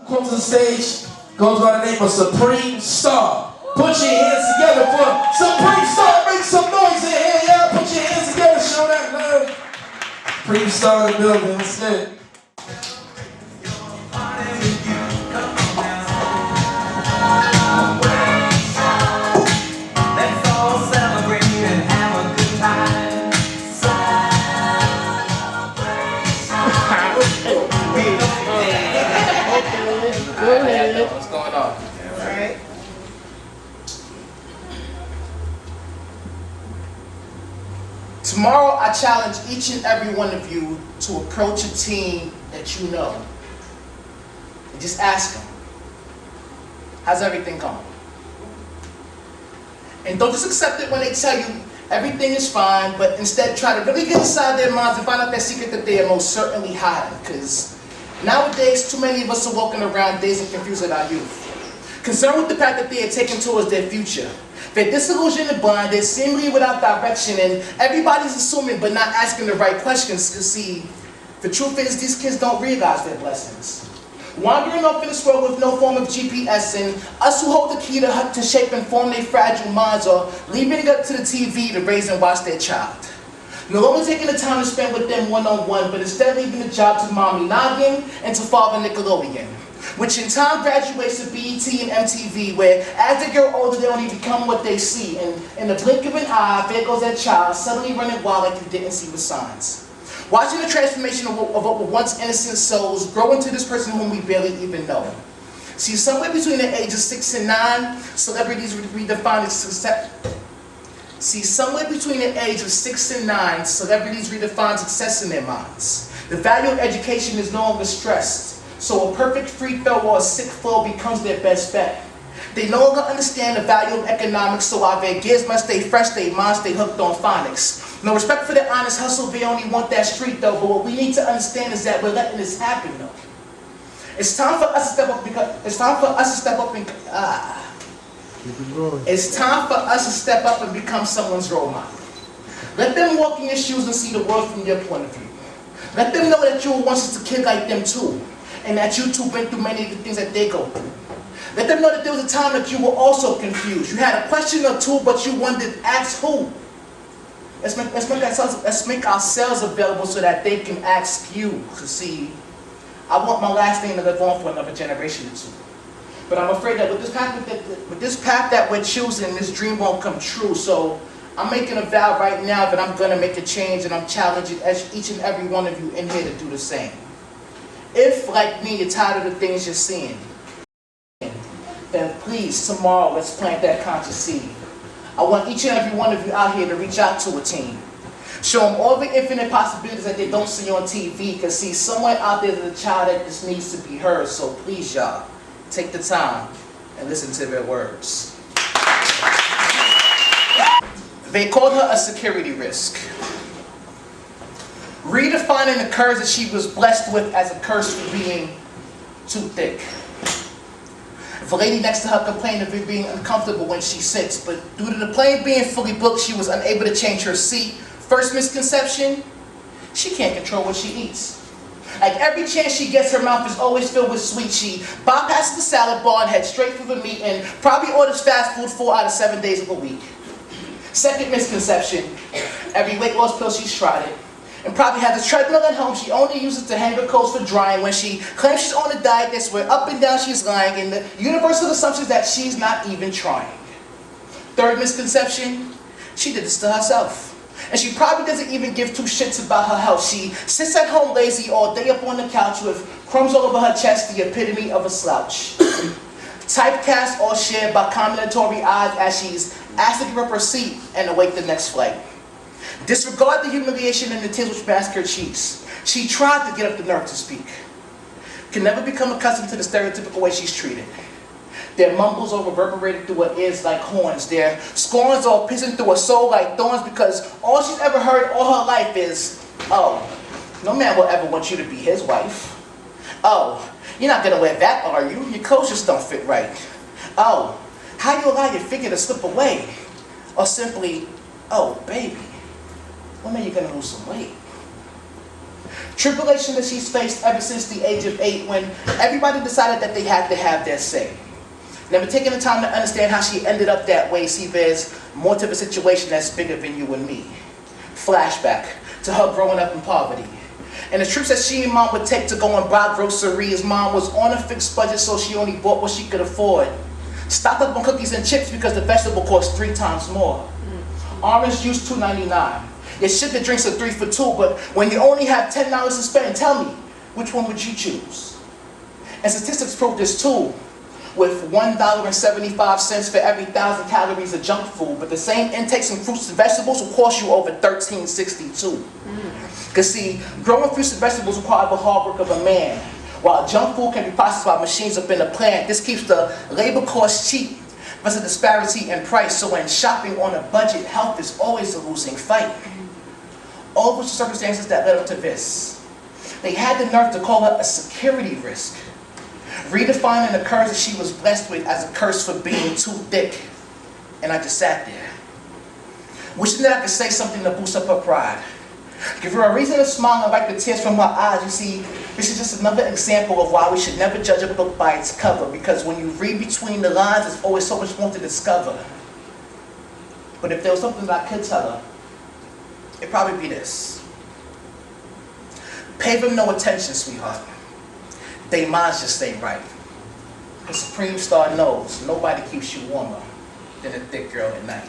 Comes to the stage, goes by the name of Supreme Star. Put your hands together for Supreme Star. Make some noise in here, y'all. Put your hands together, show that love. Supreme Star in the building, what's good? Let's all celebrate and have a good time. Go ahead. What's going on? Alright. Tomorrow I challenge each and every one of you to approach a team that you know. And just ask them, how's everything going? And don't just accept it when they tell you everything is fine, but instead try to really get inside their minds and find out that secret that they are most certainly hiding. Because nowadays, too many of us are walking around dazed and confused at our youth. Concerned with the path that they are taking towards their future. They're disillusioned and blind, they're seemingly without direction, and everybody's assuming but not asking the right questions. Because see, the truth is these kids don't realize their blessings. Wandering off in this world with no form of GPS, and us who hold the key to shape and form their fragile minds are leaving it up to the TV to raise and watch their child. No longer taking the time to spend with them one-on-one, but instead leaving the job to Mommy Noggin and to Father Nickelodeon, which in time graduates to BET and MTV, where as they grow older, they only become what they see, and in the blink of an eye, there goes that child, suddenly running wild like you didn't see the signs. Watching the transformation of what were once innocent souls grow into this person whom we barely even know. See, somewhere between the ages 6 and 9, celebrities redefine success. Somewhere between the age of 6 and 9, celebrities redefine success in their minds. The value of education is no longer stressed, so a perfect free throw or a sick flow becomes their best bet. They no longer understand the value of economics, so while their gears must stay fresh, their minds stay hooked on phonics. No respect for the honest hustle, they only want that street though, but what we need to understand is that we're letting this happen though. It's time for us to step up because, it's time for us to step up and become someone's role model. Let them walk in your shoes and see the world from your point of view. Let them know that you were once just a kid like them too, and that you too went through many of the things that they go through. Let them know that there was a time that you were also confused. You had a question or two, but you wondered, ask who? Let's make ourselves available so that they can ask you. To see, I want my last name to live on for another generation or two. But I'm afraid that with this path that we're choosing, this dream won't come true. So I'm making a vow right now that I'm going to make a change, and I'm challenging each and every one of you in here to do the same. If, like me, you're tired of the things you're seeing, then please, tomorrow, let's plant that conscious seed. I want each and every one of you out here to reach out to a team. Show them all the infinite possibilities that they don't see on TV, because see, somewhere out there there's a child that just needs to be heard. So please, y'all, take the time and listen to their words. They called her a security risk, redefining the courage that she was blessed with as a curse for being too thick. The lady next to her complained of it being uncomfortable when she sits, but due to the plane being fully booked, she was unable to change her seat. First misconception, she can't control what she eats. Like every chance she gets, her mouth is always filled with sweet. She bypasses the salad bar and heads straight for the meat, and probably orders fast food 4 out of 7 days of the week. Second misconception, every weight loss pill she's tried it, and probably has a treadmill at home she only uses to hang her clothes for drying. When she claims she's on a diet, that's where up and down she's lying, and the universal assumption is that she's not even trying. Third misconception, she did this to herself. And she probably doesn't even give 2 shits about her health. She sits at home lazy all day up on the couch with crumbs all over her chest, the epitome of a slouch. Typecast or shared by condemnatory eyes as she's asked to give up her seat and await the next flight. Disregard the humiliation and the tears which mask her cheeks. She tried to get up the nerve to speak. Can never become accustomed to the stereotypical way she's treated. Their mumbles are reverberated through her ears like horns. Their scorns are piercing through her soul like thorns, because all she's ever heard all her life is, oh, no man will ever want you to be his wife. Oh, you're not gonna wear that, are you? Your clothes just don't fit right. Oh, how you allow your figure to slip away? Or simply, oh, baby, when are you gonna lose some weight? Tribulation that she's faced ever since the age of 8 when everybody decided that they had to have their say. Never taking the time to understand how she ended up that way. See, there's more to the situation that's bigger than you and me. Flashback to her growing up in poverty. And the trips that she and mom would take to go and buy groceries. Mom was on a fixed budget, so she only bought what she could afford. Stocked up on cookies and chips because the vegetable cost 3 times more. Orange juice, $2.99. Your sugar drinks are 3 for $2, but when you only have $10 to spend, tell me, which one would you choose? And statistics prove this too, with $1.75 for every 1,000 calories of junk food, but the same intakes in fruits and vegetables will cost you over $13.62. Because see, growing fruits and vegetables require the hard work of a man, while junk food can be processed by machines up in the plant. This keeps the labor costs cheap. There's a disparity in price, so when shopping on a budget, health is always a losing fight. All of which circumstances that led up to this. They had the nerve to call her a security risk, redefining the curse that she was blessed with as a curse for being too thick. And I just sat there, wishing that I could say something to boost up her pride. Give her a reason to smile and wipe the tears from her eyes. You see, this is just another example of why we should never judge a book by its cover, because when you read between the lines, there's always so much more to discover. But if there was something that I could tell her, it'd probably be this. Pay them no attention, sweetheart. They minds just stay right. The Supreme Star knows nobody keeps you warmer than a thick girl at night.